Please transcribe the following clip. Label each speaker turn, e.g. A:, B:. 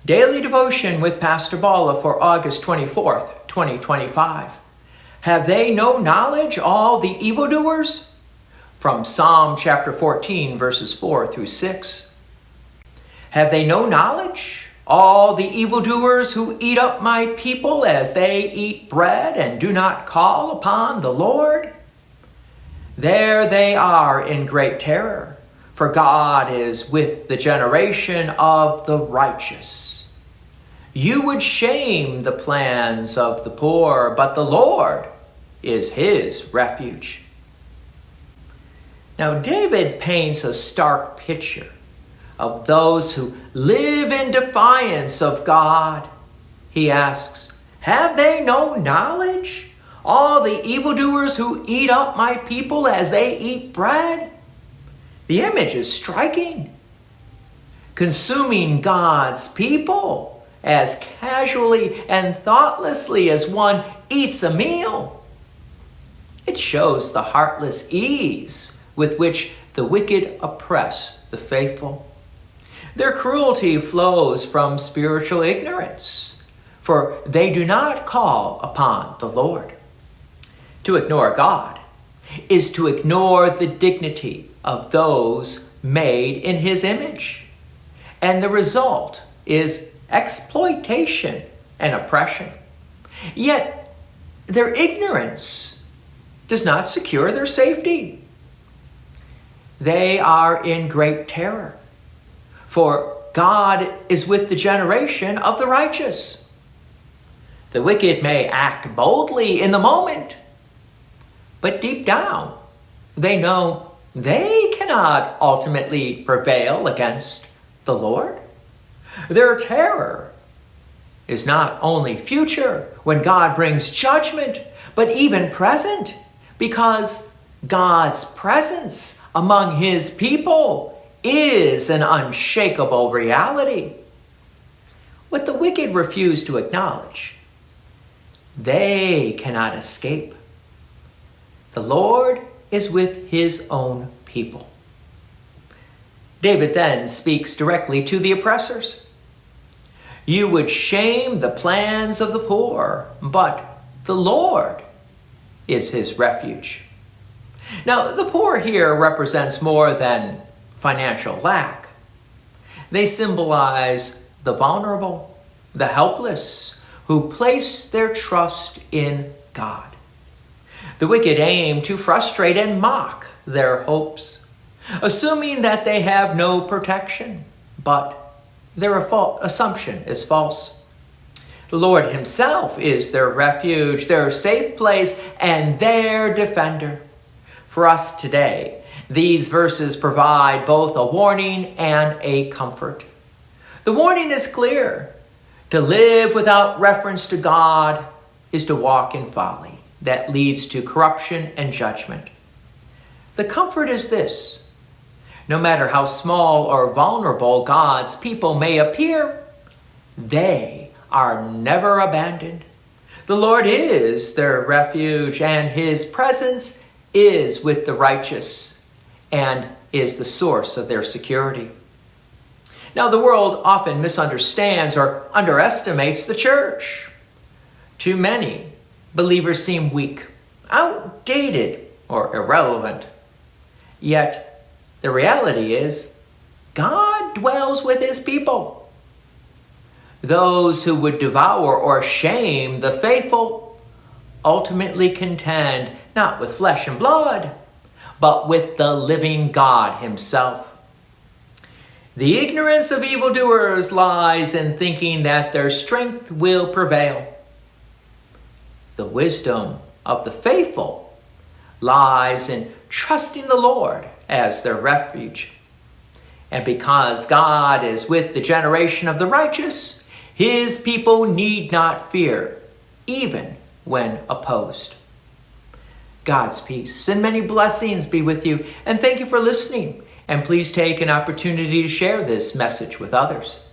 A: Daily Devotion with Pastor Balla for August 24th, 2025. Have they no knowledge, all the evildoers? From Psalm chapter 14, verses 4 through 6. Have they no knowledge, all the evildoers who eat up my people as they eat bread and do not call upon the Lord? There they are in great terror, for God is with the generation of the righteous. You would shame the plans of the poor, but the Lord is his refuge. Now, David paints a stark picture of those who live in defiance of God. He asks, have they no knowledge? All the evildoers who eat up my people as they eat bread? The image is striking. Consuming God's people as casually and thoughtlessly as one eats a meal. It shows the heartless ease with which the wicked oppress the faithful. Their cruelty flows from spiritual ignorance, for they do not call upon the Lord. To ignore God is to ignore the dignity of those made in his image, and the result is exploitation and oppression. Yet their ignorance does not secure their safety. They are in great terror, for God is with the generation of the righteous. The wicked may act boldly in the moment, but deep down they know they cannot ultimately prevail against the Lord. Their terror is not only future, when God brings judgment, but even present, because God's presence among his people is an unshakable reality. What the wicked refuse to acknowledge, they cannot escape. The Lord is with his own people. David then speaks directly to the oppressors. You would shame the plans of the poor, but the Lord is his refuge. Now, the poor here represents more than financial lack. They symbolize the vulnerable, the helpless, who place their trust in God. The wicked aim to frustrate and mock their hopes, assuming that they have no protection, but their assumption is false. The Lord himself is their refuge, their safe place, and their defender. For us today, these verses provide both a warning and a comfort. The warning is clear. To live without reference to God is to walk in folly that leads to corruption and judgment. The comfort is this: no matter how small or vulnerable God's people may appear, they are never abandoned. The Lord is their refuge, and his presence is with the righteous and is the source of their security. Now, the world often misunderstands or underestimates the church. To many, believers seem weak, outdated, or irrelevant. Yet, the reality is, God dwells with his people. Those who would devour or shame the faithful ultimately contend not with flesh and blood, but with the living God himself. The ignorance of evildoers lies in thinking that their strength will prevail. The wisdom of the faithful lies in trusting the Lord as their refuge. And because God is with the generation of the righteous, his people need not fear, even when opposed. God's peace and many blessings be with you, and thank you for listening. And please take an opportunity to share this message with others.